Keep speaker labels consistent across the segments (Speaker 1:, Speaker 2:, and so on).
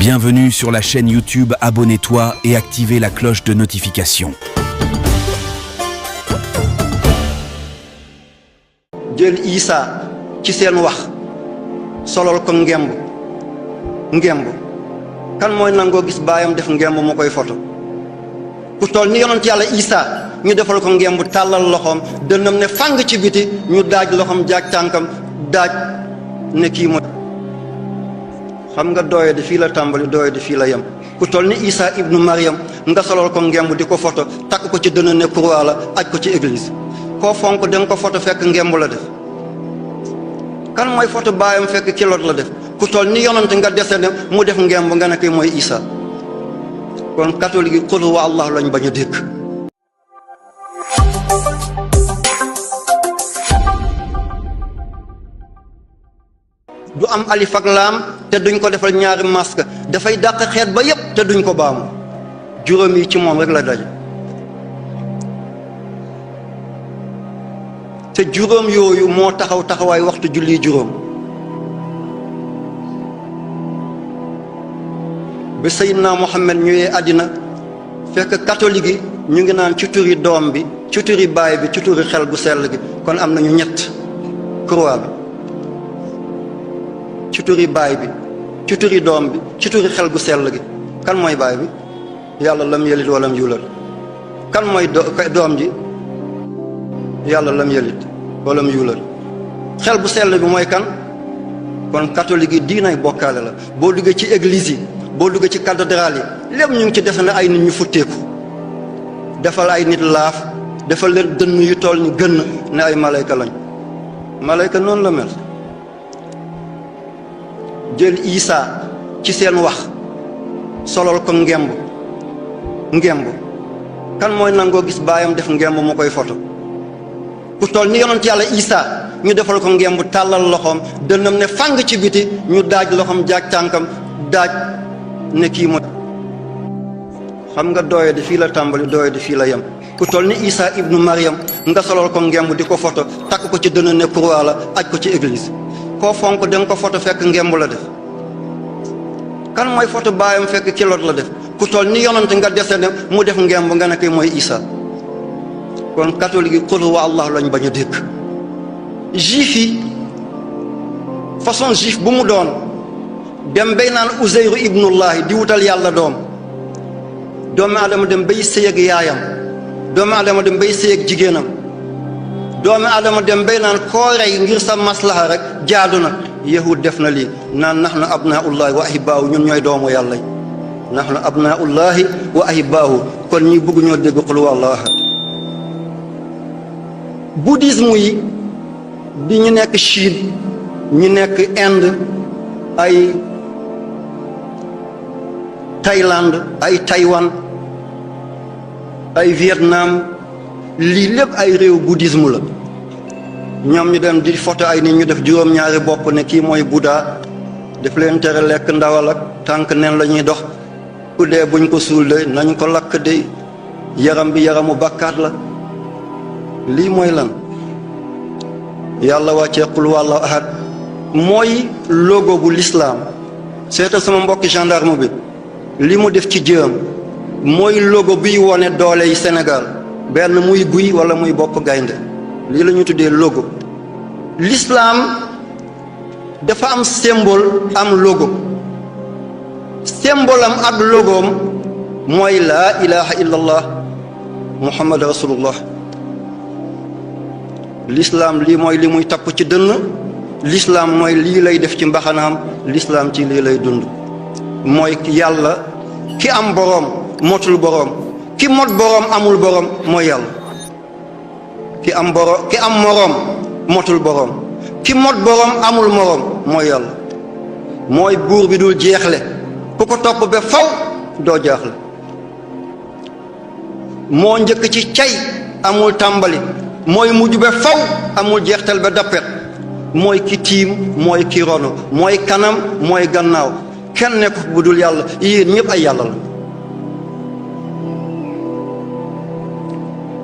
Speaker 1: Bienvenue sur la chaîne YouTube, abonne-toi et activez la cloche de notification.
Speaker 2: jël Isa ci seen wax solol ko ngemb kan mooy nangoo gis baayam def ngemb mu koy foto ku toll ni yonent yàlla Isa ñu defal ko ngemb tàllal loxoom dënnam ne fàng ci biti ñu daaj loxoom jaaj tànkam daaj ne kii mooy xam nga dooye di fii la tàmbali dooye di fii la yem ku toll ni Isa ibnu Maryam nga solol ko ngemb di ko foto takk ko ci dënn ne croix la aj ko ci église koo fonk dem ko foto fekk ngemb la def kan mooy foto baayam fekk kilot la def ku toll ni yonent nga dese ne mu def ngemb nga ne koy mooy Isa kon catholique yi qul huwa Allah lañ bañ a dégg du am alif ak laam te duñ ko defal ñaari masque dafay dàq xeet ba yépp te duñ ko baamu juróom yi ci moom rek la daje te juróom yooyu moo taxawaay waxtu julli juróom ba Seydina Muhammad ñëwee àddina fekk catholique yi ñu ngi naan ci turi doom bi ci turi baay bi ci turi xel gu sell gi kon am nañu ñett croix bi ci turi baay bi ci turi doom bi ci turi xel gu sell gi kan mooy baay bi yàlla lam yelit walam yulad kan mooy doom ji yàlla lam yelit walam yulad xel bu sell bi mooy kan kon catholique yi diinay bokkaale la boo duggee ci église yi boo duggee ci cathédrale yi lépp ñu ngi ci def na ay nit ñu futteeku defal ay nit laaf defal leen dënn yu toll ni gën ne ay malayka lañ malayka noonu la mel jël Isa ci seen wax solol ko ngemb kan mooy nangoo gis baayam def ngemb mu koy foto ku toll ni yonent yàlla Isa ñu defal ko ngemb tàllal loxoom dënnam ne fàng ci biti ñu daaj loxoom jaaj tànkam daaj ne kii mooy xam nga dooye di fii la tàmbali dooye di fii la yem ku toll ni Isa ibnu Maryam nga solol ko ngemb di ko foto takk ko ci dënn ne croix la aj ko ci église koo fonk dem ko foto fekk ngemb la def kan mooy foto baayam fekk kilot la def ku toll ni yonent nga dese ne mu def ngemb nga ne koy mooy Isa kon catholique yi qul huwa Allah lañ bañ a dégg juif yi façon juif bu mu doon dem bay naan Uzayru ibnullahi di wutal yàlla doomu adama dem bay sëy ak yaayam doomu adama dem bay sëy ak jigéenam doomu adama dem bay naan koo rey ngir sa maslaha rek jaadu na yahud def na lii naan nahnu abnaullahi wa ahibaahu ñun ñooy doomu yàlla yi nahnu abnaullahi wa ahibaahu kon ñi bëgg ñoo dégg qul huwa Allahu ahad bouddhisme yi di ñu nekk Chine ñu nekk Inde ay Thaïlande ay Taïwan ay Vietnam lii lépp ay réew bouddhisme la ñoom ñu dem di photo ay nit ñu def juróom-ñaari bopp ne kii mooy Bouddha def leen tere lekk ndawal ak tànk neen la ñuy dox ku dee buñ ko suul de nañ ko lakk de yaram bi yaramu bàkkaat la lii mooy lan yàlla wàccee qul huwa Allahu ahad mooy logo bu l'islam seetal sama mbokki gendarme bi li mu def ci jëm mooy logo biy wone doole yi Sénégal benn muy guy wala muy bopp gaynde lii la ñu tuddee logo l'islam dafa am symbole am logo symbole am ak logoom mooy laa ilaha illallah muhammad rasulullah l'islam lii mooy li muy tapp ci dënn l'islam mooy lii lay def ci mbaxanaam l'islam ci lii lay dund mooy yàlla ki am boroom motul boroom ki mot boroom amul boroom mooy yàlla ki am moroom motul boroom ki mot boroom amul moroom mooy yàlla mooy buur bi dul jeexle ku ko topp ba faw doo jaaxle moo njëkk ci cay amul tàmbali mooy mujj ba faw amul jeextal ba dappet mooy ki tiim mooy ki ronu mooy kanam mooy gannaaw kenn nekk bu dul yàlla yéen ñëpp ay yàlla la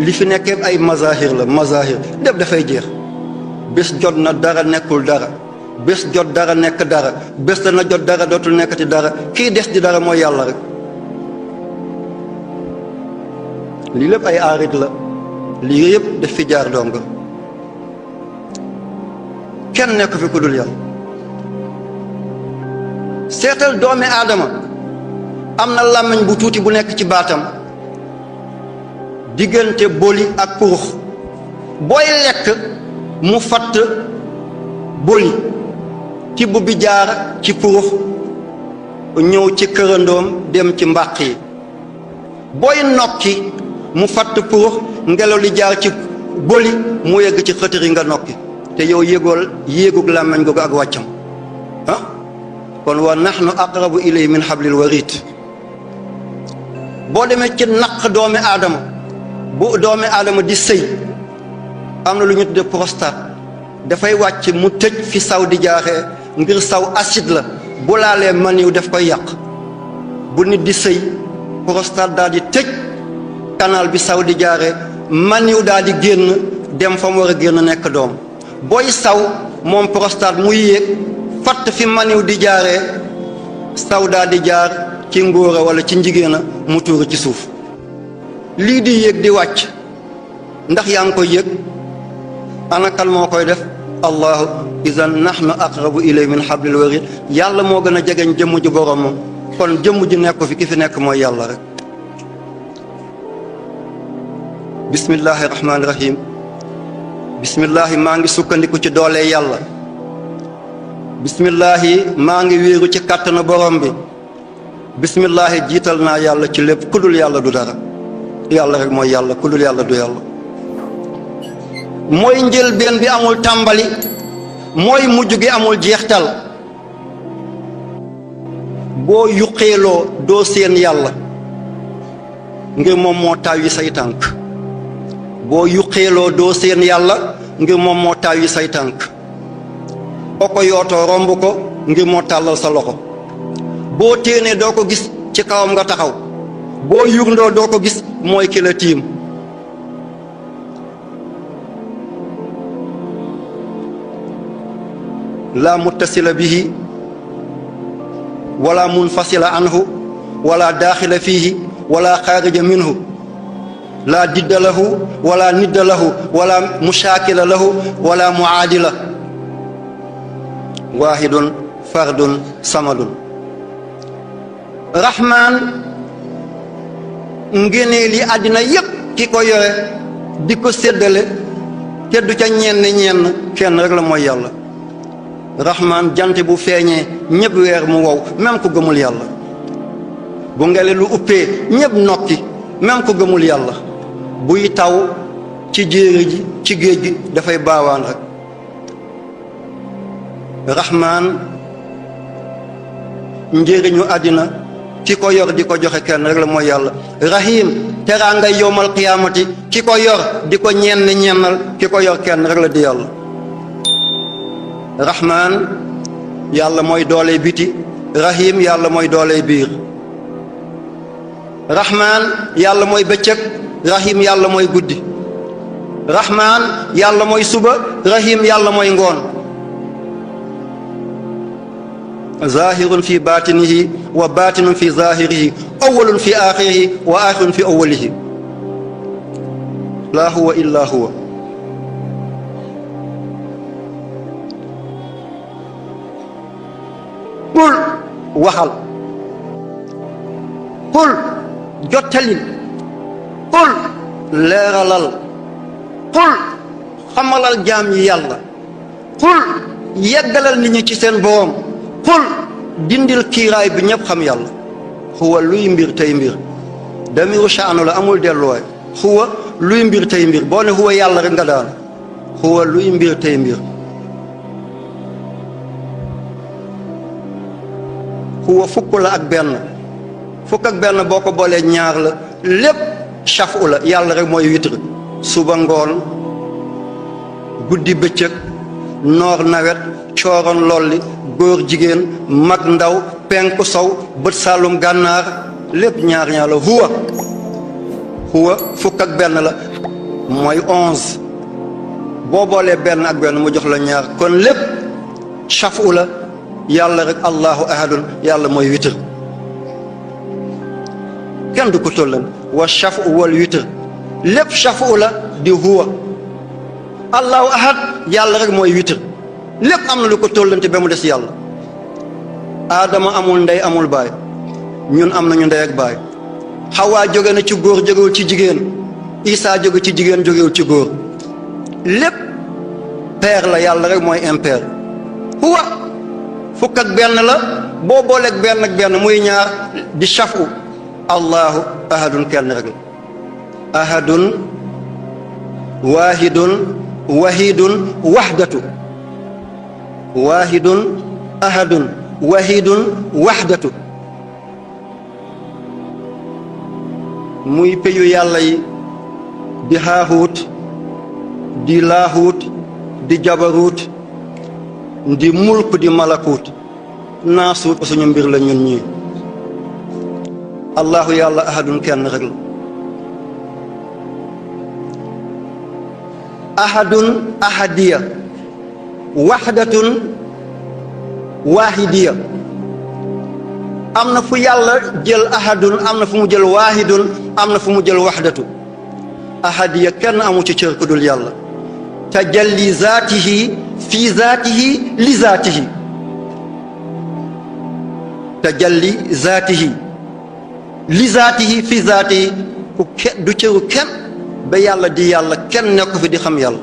Speaker 2: li fi nekkee ay mazahir la mazahir def dafay jeex bés jot na dara nekkul dara bés jot dara nekk dara, bés dana jot dara dootul nekkati dara, kii des di dara mooy yàlla rek. lii lépp ay aarit la, lii yëpp daf fi jaar dong, kenn nekk fi ku dul yàlla. seetal doomi aadama am na làmmiñ bu tuuti bu nekk ci baatam, diggante boli ak purux, booy lekk mu fatt boli, tibb bi jaar ci purux ñëw ci kërandoom dem ci mbàq yi, booy nokki mu fatt purux, ngelaw li jaar ci boli mu yegg ci xëtër yi nga nokki, te yow yéegug làmmiñ googu ak wàccam ah. kon wa nahnu aqrabu ilayhi min hablil warid. boo demee ci naq doomi aadama, bu doomi aadama di sëy am na lu ñu tudde prostate, dafay wàcc mu tëj fi saw di jaaxee, ngir saw acide la, bu laalee maniw daf koy yàq. bu nit di sëy prostate daal di tëj canal bi saw di jaaree, maniw daal di génn dem fa mu war a génn nekk doom. booy saw moom prostate muy yéeg fatt fi maniw di jaaree, saw daal di jaar ci ngóora wala ci njigéena mu tuuru ci suuf. lii di yéeg di wàcc ndax yaa ngi koy yëg? ana kan moo koy def? allahu. idan nahnu aqrabu ilay min hablil warid. yàlla moo gën a jegeñ jëmm ji borom moom, kon jëmm ji nekk fi, ki fi nekk mooy yàlla rek. bismillahi rahmaani rahim. bismillahi maa ngi sukkandiku ci doole yàlla. bismillahi maa ngi wéeru ci kàttanu borom bi. bismillahi jiital naa yàlla ci lépp, ku dul yàlla du dara. yàlla rek mooy yàlla, ku dul yàlla du yàlla. mooy njëlbeen bi amul tàmbali, mooy mujj gi amul jeextal. boo yuqeeloo doo seen yàlla, ngir moom moo taawi say tànk. boo yuqeeloo doo seen yàlla, ngir moom moo taawi say tànk. boo ko yootoo romb ko, ngir moo tàllal sa loxo. boo téenee doo ko gis, ci kawam nga taxaw. boo yurndoo doo ko gis, mooy ki la tiim. laa muttasila bihi wala munfasila anhu wala daaxila fiihi wala xaarija minhu, laa didda lahu wala nidda lahu wala mushaakila lahu wala muaadila, waahidun fardun samadun. rahmaan ngéneel yi àddina yépp ki ko yore di ko séddale te du ca ñenn kenn rek la mooy yàlla. rahmaan jant bu feeñee ñëpp weer mu wow, même ku gëmul yàlla. bu ngelaw lu uppee ñëpp nokki, même ku gëmul yàlla. buy taw ci jéeri ji ci géej gi dafay baawaan rek. rahmaan njëriñu àddina ki ko yor di ko joxe kenn rek la mooy yàlla. rahim teraangay yowmal qiyaamati ki ko yor di ko ñennal ki ko yor kenn rek la di yàlla. rahmaan yàlla mooy doole biti, rahim yàlla mooy doole biir. rahmaan yàlla mooy bëccëg, rahim yàlla mooy guddi. rahmaan yàlla mooy suba, rahim yàlla mooy ngoon. zahirun fi batinihi wa batinun fi zahirihi, awwalun fi axirihi wa axirun fi awwalihi, laa huwa illa huwa. qul waxal, qul jottalil, qul leeralal, qul xamalal jaam yi yàlla, qul yeggalal nit ñi ci seen borom, qul dindil kiiraay bi ñëpp xam yàlla. xuwa luy mbir tey mbir, damiru shaanu la amul delluwaay. xuwa luy mbir tey mbir, boo ne xuwa yàlla rek nga daan. xuwa luy mbir tey mbir. xuwa fukk la ak benn, fukk ak benn boo ko boolee ñaar la, lépp chafu la, yàlla rek mooy witre. suba ngoon, guddi bëccëg, noor nawet, cooroon lolli, góor jigéen, mag ndaw, penku sow, bët saalum gànnaar, lépp ñaar la. xuwa fukk ak benn la, mooy 11. boo boolee benn ak benn mu jox la ñaar, kon lépp shafu la yàlla rek allahu ahadun yàlla mooy witr kenn du ko tollan wa shafu wal witr lépp shafu la di huwa allahu ahad yàlla rek mooy witr lépp am na lu ko tollante ba mu des yàlla aadama amul ndey amul baay ñun am nañu ndey ak baay xawaa jóge na ci góor jógewul ci jigéen isaa jóge ci jigéen jógewul ci góor lépp père la yàlla rek mooy impair huwa fukk ak benn la boo booleeg benn ak benn muy ñaar di shafu allahu ahadun kenn rek la ahadun waahidun wahidun wahdatu waahidun ahadun wahidun wahdatu muy peyu yàlla yi di haahuut di laahuut di jabaruut di mulk di malakuut naasuut suñu mbir la ñun ñii allahu yàlla ahadun kenn rek la ahadun ahadiya waxdatun waahidiya am na fu yàlla jël ahadun am na fu mu jël waahidun am na fu mu jël waxdatu ahadiya kenn amu ci cër ku dul yàlla tajalli zaatihi fi zaatihi li zaatihi tajalli zaatihi li zaatihi fi zaatihi ku du cëru kenn ba yàlla di yàlla kenn nekk fi di xam yàlla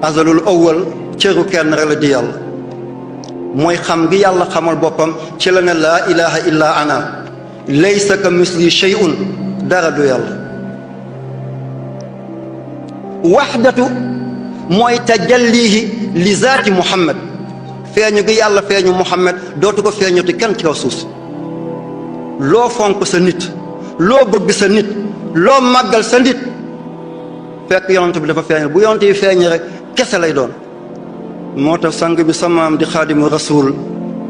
Speaker 2: azalul awwal cëru kenn rek la di yàlla mooy xam gi yàlla xamal boppam ci la ne laa ilaha illa ana laysa ka misli shay'un dara du yàlla waxdatu mooy tajallihi li zaati muhammad feeñu gi yàlla feeñu muhammad dootu ko feeñuti kenn ci kaw suuf loo fonk sa nit loo bëgg sa nit loo màggal sa nit fekk yonent bi dafa feeñ bu yonent yi feeñ rek kese lay doon moo tax sang bi samaam di xaadimu rasul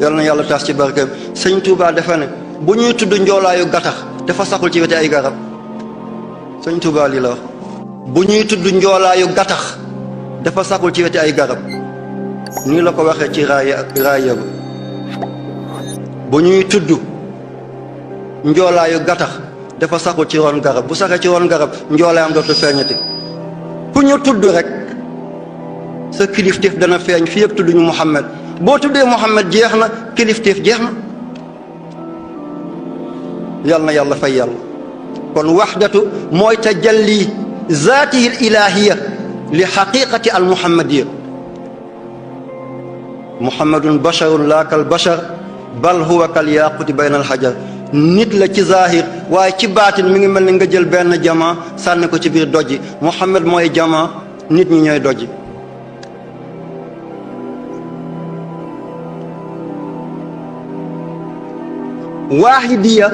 Speaker 2: yal na yàlla taas ci barkeem sëñ Touba dafa ne bu ñuy tudd njoolaayu gattax dafa saxul ci weti ay garab sëñ Touba lii la wax bu ñuy tudd njoolaayu gattax dafa saxul ci weti ay garab nii la ko waxee ci raaya ba bu ñuy tudd njoolaayu gattax dafa saxul ci ron garab bu saxee ci ron garab njoolaayam dootu feeñati ku ñu tudd rek sa kilifteef dana feeñ fii ak tudduñu Muhammad boo tuddee Muhammad jeex na kilifteef jeex na yal na yàlla fay yàlla kon waxdatu mooy tajalli zaatihi al ilahiya li xaqiqati al muhammadiya muhammadun basharun laa kal bashar bal huwa kal yaquti bayna al hajar nit la ci zahir waaye ci baatin mi ngi mel ni nga jël benn jama sànni ko ci biir dojji Muhammad mooy jama nit ñi ñooy dojji waahidiya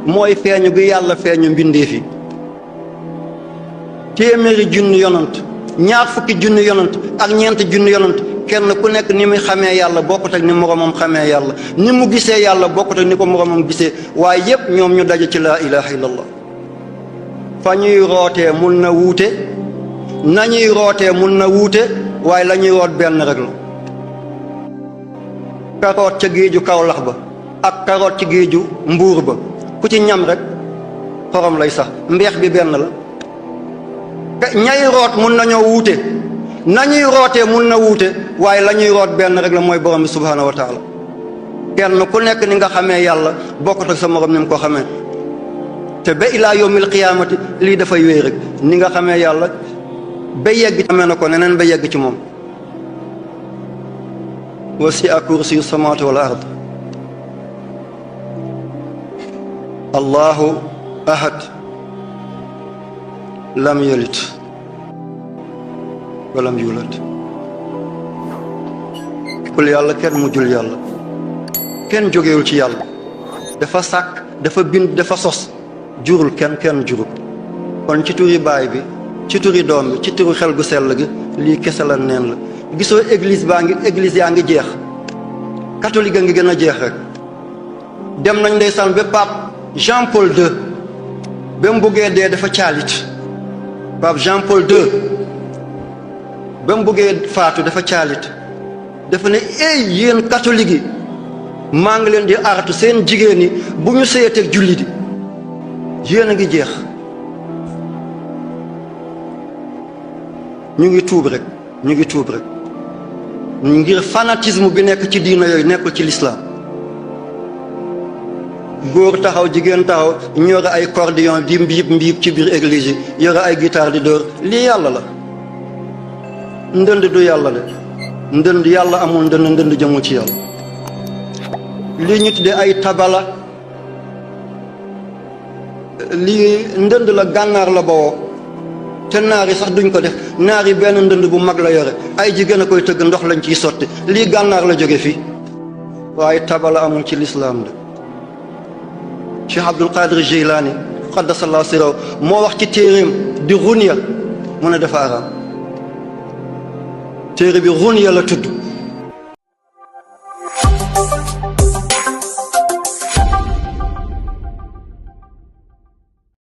Speaker 2: mooy feeñu gi yàlla feeñu mbindeef yi téeméeri junni yonant ñaar fukki junni yonant ak ñeenti junni yonant kenn ku nekk ni muy xamee yàlla bokkut ak ni moromam xamee yàlla ni mu gisee yàlla bokkut ak ni ko moromam gisee waaye yépp ñoom ñu daje ci laa ilaha illallah fa ñuy rootee mun na wuute nañuy rootee mun na wuute waaye la ñuy root benn rek la karoot ca géeju Kawlax ba ak karoot ci géeju Mbuur ba ku ci ñam rek xorom lay sax mbeex bi benn la ñay root mun nañoo wuute nañuy rootee mun na wuute waaye la ñuy root benn rek la mooy borom bi subhaanahu wa taala kenn ku nekk ni nga xamee yàlla bokkut ak sa morom ni mu ko xamee te ba ilaa yawmil qiyaamati lii dafay wéy rek ni nga xamee yàlla ba yegg xamee na ko neneen ba yegg ci moom wasi'a kursiyyu samaawaati wal ard allahu ahad lam yalid walam yulad kul yàlla kenn mujjul yàlla kenn jógewul ci yàlla dafa sàkk dafa bind dafa sos jurul kenn jurul kon ci turi baay bi ci turi doom bi ci turi xel gu sell gi lii kese la neen la gisoo église yaa ngi jeex catholique a ngi gën a jeex rek dem nañ ndeysaan ba pape Jean Paul II ba mu buggee dee dafa caalit pape Jean Paul II ba mu buggee faatu dafa caalit dafa ne ey yéen catholique yi maa ngi leen di artu seen jigéen yi bu ñu seeteeg julli di yéen a ngi jeex. ñu ngi tuub rek ngir fanatisme bi nekk ci diina yooyu nekkul ci lislaam. góor taxaw jigéen taxaw ñu yore ay cordillon di mbiib ci biir église yi yore ay guitare di dóor lii yàlla la. ndënd du yàlla de ndënd yàlla amul ndënd jëmul ci yàlla. lii ñu tuddee ay tabala lii ndënd la gànnaar la bawoo te naar yi sax duñ ko def naar yi benn ndënd bu mag la yore ay jigéen a koy tëgg ndox lañ ciy sotti lii gànnaar la jóge fii waaye tabala amul ci lislaam de. Cheikh Abdul Qadir Jilani qaddasallahu sirrahu moo wax ci téeréem di runya mu ne dafa araam téere bi runya la tudd